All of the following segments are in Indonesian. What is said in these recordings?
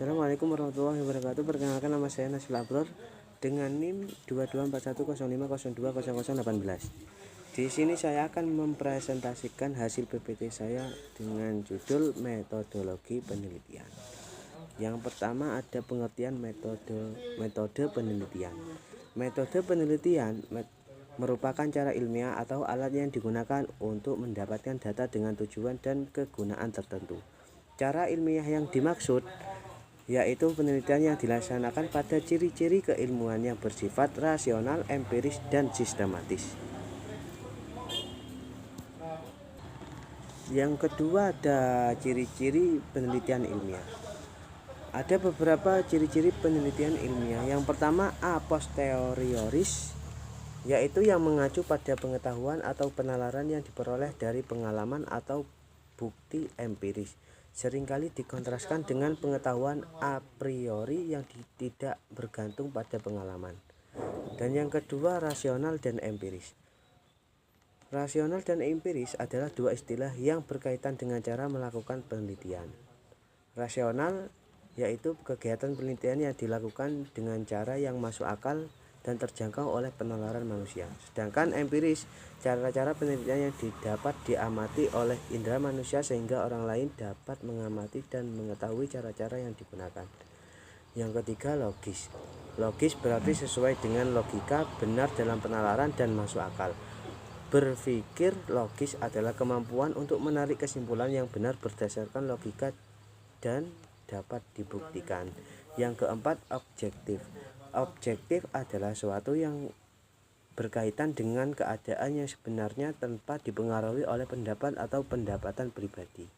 Assalamualaikum warahmatullahi wabarakatuh. Perkenalkan, nama saya Nasil Abror dengan NIM 224105020018. Di sini saya akan mempresentasikan hasil PPT saya dengan judul metodologi penelitian. Yang pertama ada pengertian metode penelitian. Metode penelitian merupakan cara ilmiah atau alat yang digunakan untuk mendapatkan data dengan tujuan dan kegunaan tertentu. Cara ilmiah yang dimaksud yaitu penelitian yang dilaksanakan pada ciri-ciri keilmuan yang bersifat rasional, empiris, dan sistematis. Yang kedua ada ciri-ciri penelitian ilmiah. Ada beberapa ciri-ciri penelitian ilmiah. Yang pertama a posterioris, yaitu yang mengacu pada pengetahuan atau penalaran yang diperoleh dari pengalaman atau bukti empiris. Seringkali dikontraskan dengan pengetahuan a priori yang tidak bergantung pada pengalaman. Dan yang kedua rasional dan empiris. Rasional dan empiris adalah dua istilah yang berkaitan dengan cara melakukan penelitian. Rasional yaitu kegiatan penelitian yang dilakukan dengan cara yang masuk akal dan terjangkau oleh penalaran manusia. Sedangkan empiris, cara-cara penelitian yang dapat diamati oleh indera manusia sehingga orang lain dapat mengamati dan mengetahui cara-cara yang digunakan. Yang ketiga logis. Logis berarti sesuai dengan logika, benar dalam penalaran dan masuk akal. Berpikir logis adalah kemampuan untuk menarik kesimpulan yang benar berdasarkan logika dan dapat dibuktikan. Yang keempat objektif. Objektif adalah sesuatu yang berkaitan dengan keadaan yang sebenarnya tanpa dipengaruhi oleh pendapat atau pendapatan pribadi.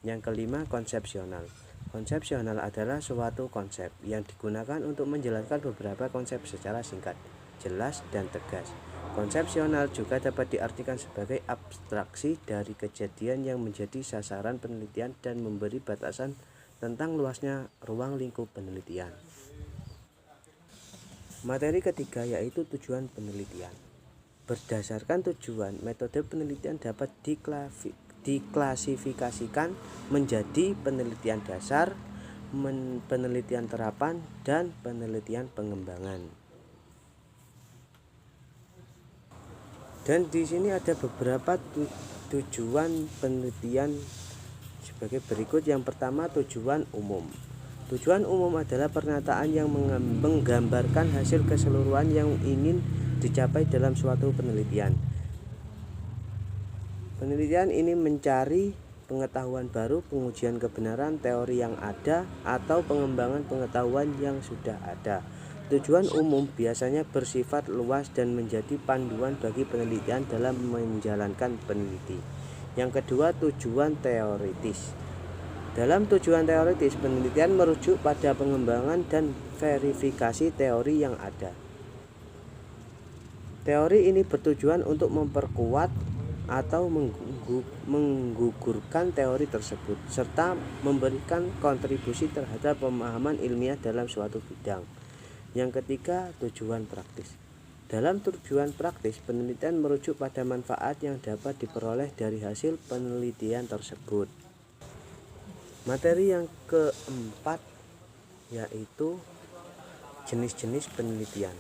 Yang kelima konsepsional. Konsepsional adalah suatu konsep yang digunakan untuk menjelaskan beberapa konsep secara singkat, jelas, dan tegas. Konsepsional juga dapat diartikan sebagai abstraksi dari kejadian yang menjadi sasaran penelitian dan memberi batasan tentang luasnya ruang lingkup penelitian. Materi ketiga yaitu tujuan penelitian. Berdasarkan tujuan, metode penelitian dapat diklasifikasikan menjadi penelitian dasar, penelitian terapan, dan penelitian pengembangan. Dan di sini ada beberapa tujuan penelitian sebagai berikut. Yang pertama tujuan umum. Tujuan umum adalah pernyataan yang menggambarkan hasil keseluruhan yang ingin dicapai dalam suatu penelitian. Penelitian ini mencari pengetahuan baru, pengujian kebenaran teori yang ada, atau pengembangan pengetahuan yang sudah ada. Tujuan umum biasanya bersifat luas dan menjadi panduan bagi penelitian dalam menjalankan peneliti. Yang kedua tujuan teoritis. Dalam tujuan teoritis, penelitian merujuk pada pengembangan dan verifikasi teori yang ada. Teori ini bertujuan untuk memperkuat atau menggugurkan teori tersebut, serta memberikan kontribusi terhadap pemahaman ilmiah dalam suatu bidang. Yang ketiga, tujuan praktis. Dalam tujuan praktis, penelitian merujuk pada manfaat yang dapat diperoleh dari hasil penelitian tersebut. Materi yang keempat yaitu jenis-jenis penelitian.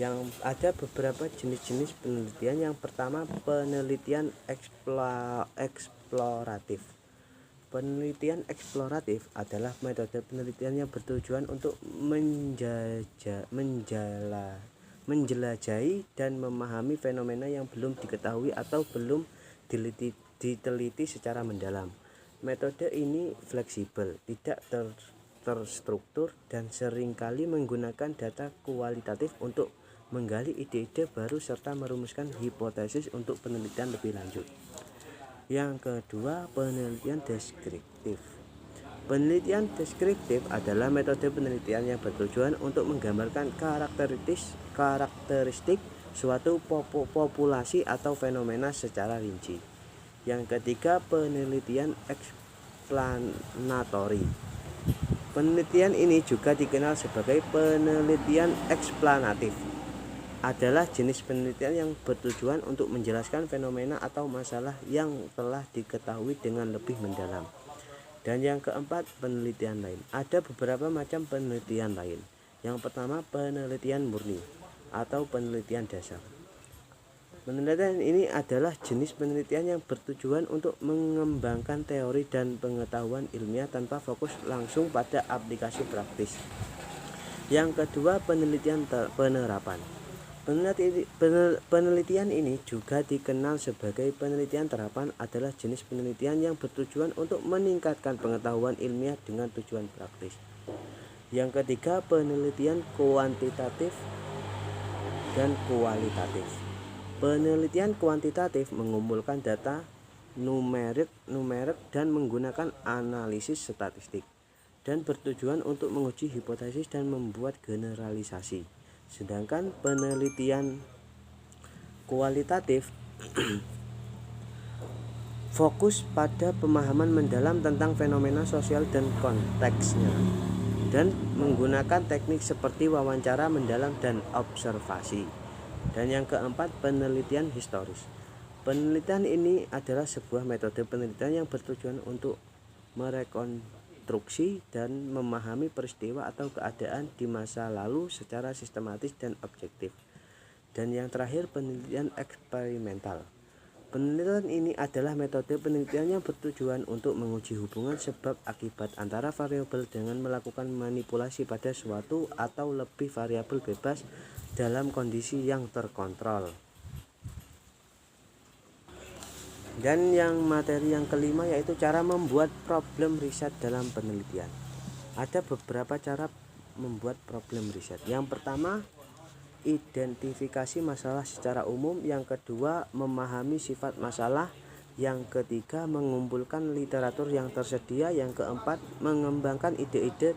Yang ada beberapa jenis-jenis penelitian. Yang pertama penelitian eksploratif. Penelitian eksploratif adalah metode penelitian yang bertujuan untuk menjelajahi dan memahami fenomena yang belum diketahui atau belum diteliti secara mendalam. Metode ini fleksibel, tidak terstruktur, dan seringkali menggunakan data kualitatif untuk menggali ide-ide baru serta merumuskan hipotesis untuk penelitian lebih lanjut. Yang kedua, penelitian deskriptif. Penelitian deskriptif adalah metode penelitian yang bertujuan untuk menggambarkan karakteristik suatu populasi atau fenomena secara rinci. Yang ketiga, penelitian eksplanatory. Penelitian ini juga dikenal sebagai penelitian eksplanatif. Adalah jenis penelitian yang bertujuan untuk menjelaskan fenomena atau masalah yang telah diketahui dengan lebih mendalam. Dan yang keempat, penelitian lain. Ada beberapa macam penelitian lain. Yang pertama, penelitian murni atau penelitian dasar. Penelitian ini adalah jenis penelitian yang bertujuan untuk mengembangkan teori dan pengetahuan ilmiah tanpa fokus langsung pada aplikasi praktis. Yang kedua, penelitian penerapan. Penelitian ini juga dikenal sebagai penelitian terapan, adalah jenis penelitian yang bertujuan untuk meningkatkan pengetahuan ilmiah dengan tujuan praktis. Yang ketiga, penelitian kuantitatif dan kualitatif. Penelitian kuantitatif mengumpulkan data numerik dan menggunakan analisis statistik dan bertujuan untuk menguji hipotesis dan membuat generalisasi. Sedangkan penelitian kualitatif fokus pada pemahaman mendalam tentang fenomena sosial dan konteksnya, dan menggunakan teknik seperti wawancara mendalam dan observasi. Dan yang keempat, penelitian historis. Penelitian ini adalah sebuah metode penelitian yang bertujuan untuk merekonstruksi dan memahami peristiwa atau keadaan di masa lalu secara sistematis dan objektif. Dan yang terakhir, penelitian eksperimental. Penelitian ini adalah metode penelitian yang bertujuan untuk menguji hubungan sebab akibat antara variabel dengan melakukan manipulasi pada suatu atau lebih variabel bebas dalam kondisi yang terkontrol. Dan yang materi yang kelima yaitu cara membuat problem riset dalam penelitian. Ada beberapa cara membuat problem riset. Yang pertama, identifikasi masalah secara umum. Yang kedua, memahami sifat masalah. Yang ketiga, mengumpulkan literatur yang tersedia. Yang keempat, mengembangkan ide-ide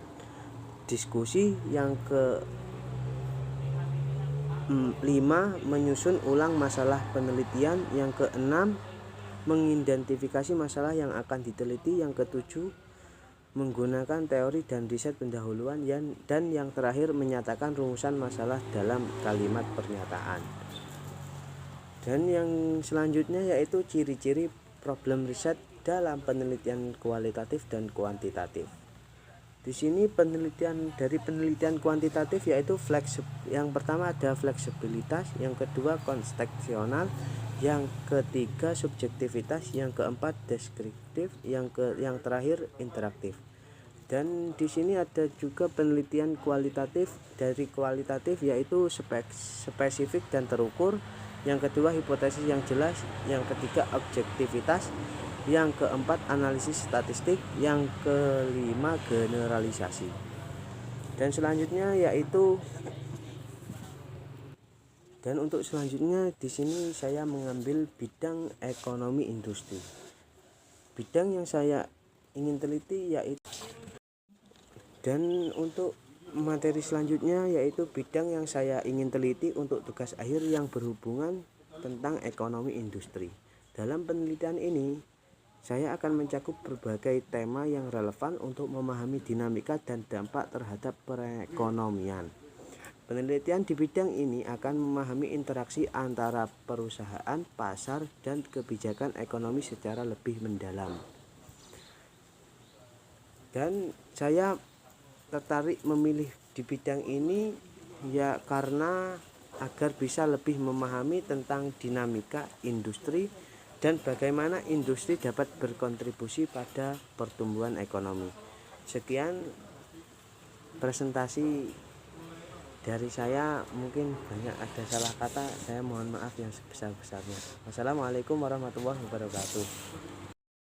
diskusi. Yang kelima, menyusun ulang masalah penelitian. Yang keenam, mengidentifikasi masalah yang akan diteliti. Yang ketujuh, menggunakan teori dan riset pendahuluan. Dan yang terakhir, menyatakan rumusan masalah dalam kalimat pernyataan. Dan yang selanjutnya yaitu ciri-ciri problem riset dalam penelitian kualitatif dan kuantitatif. Di sini dari penelitian kuantitatif yaitu yang pertama ada fleksibilitas, yang kedua kontekstual, yang ketiga subjektivitas, yang keempat deskriptif, yang terakhir interaktif. Dan di sini ada juga penelitian kualitatif. Dari kualitatif yaitu spesifik dan terukur, yang kedua hipotesis yang jelas, yang ketiga objektivitas, yang keempat analisis statistik, yang kelima generalisasi. Dan untuk selanjutnya di sini saya mengambil bidang ekonomi industri. Bidang yang saya ingin teliti yaitu, dan untuk materi selanjutnya yaitu bidang yang saya ingin teliti untuk tugas akhir yang berhubungan tentang ekonomi industri. Dalam penelitian ini saya akan mencakup berbagai tema yang relevan untuk memahami dinamika dan dampak terhadap perekonomian. Penelitian di bidang ini akan memahami interaksi antara perusahaan, pasar, dan kebijakan ekonomi secara lebih mendalam. Dan saya tertarik memilih di bidang ini ya karena agar bisa lebih memahami tentang dinamika industri dan bagaimana industri dapat berkontribusi pada pertumbuhan ekonomi. Sekian presentasi dari saya, mungkin banyak ada salah kata, saya mohon maaf yang sebesar-besarnya. Wassalamualaikum warahmatullahi wabarakatuh.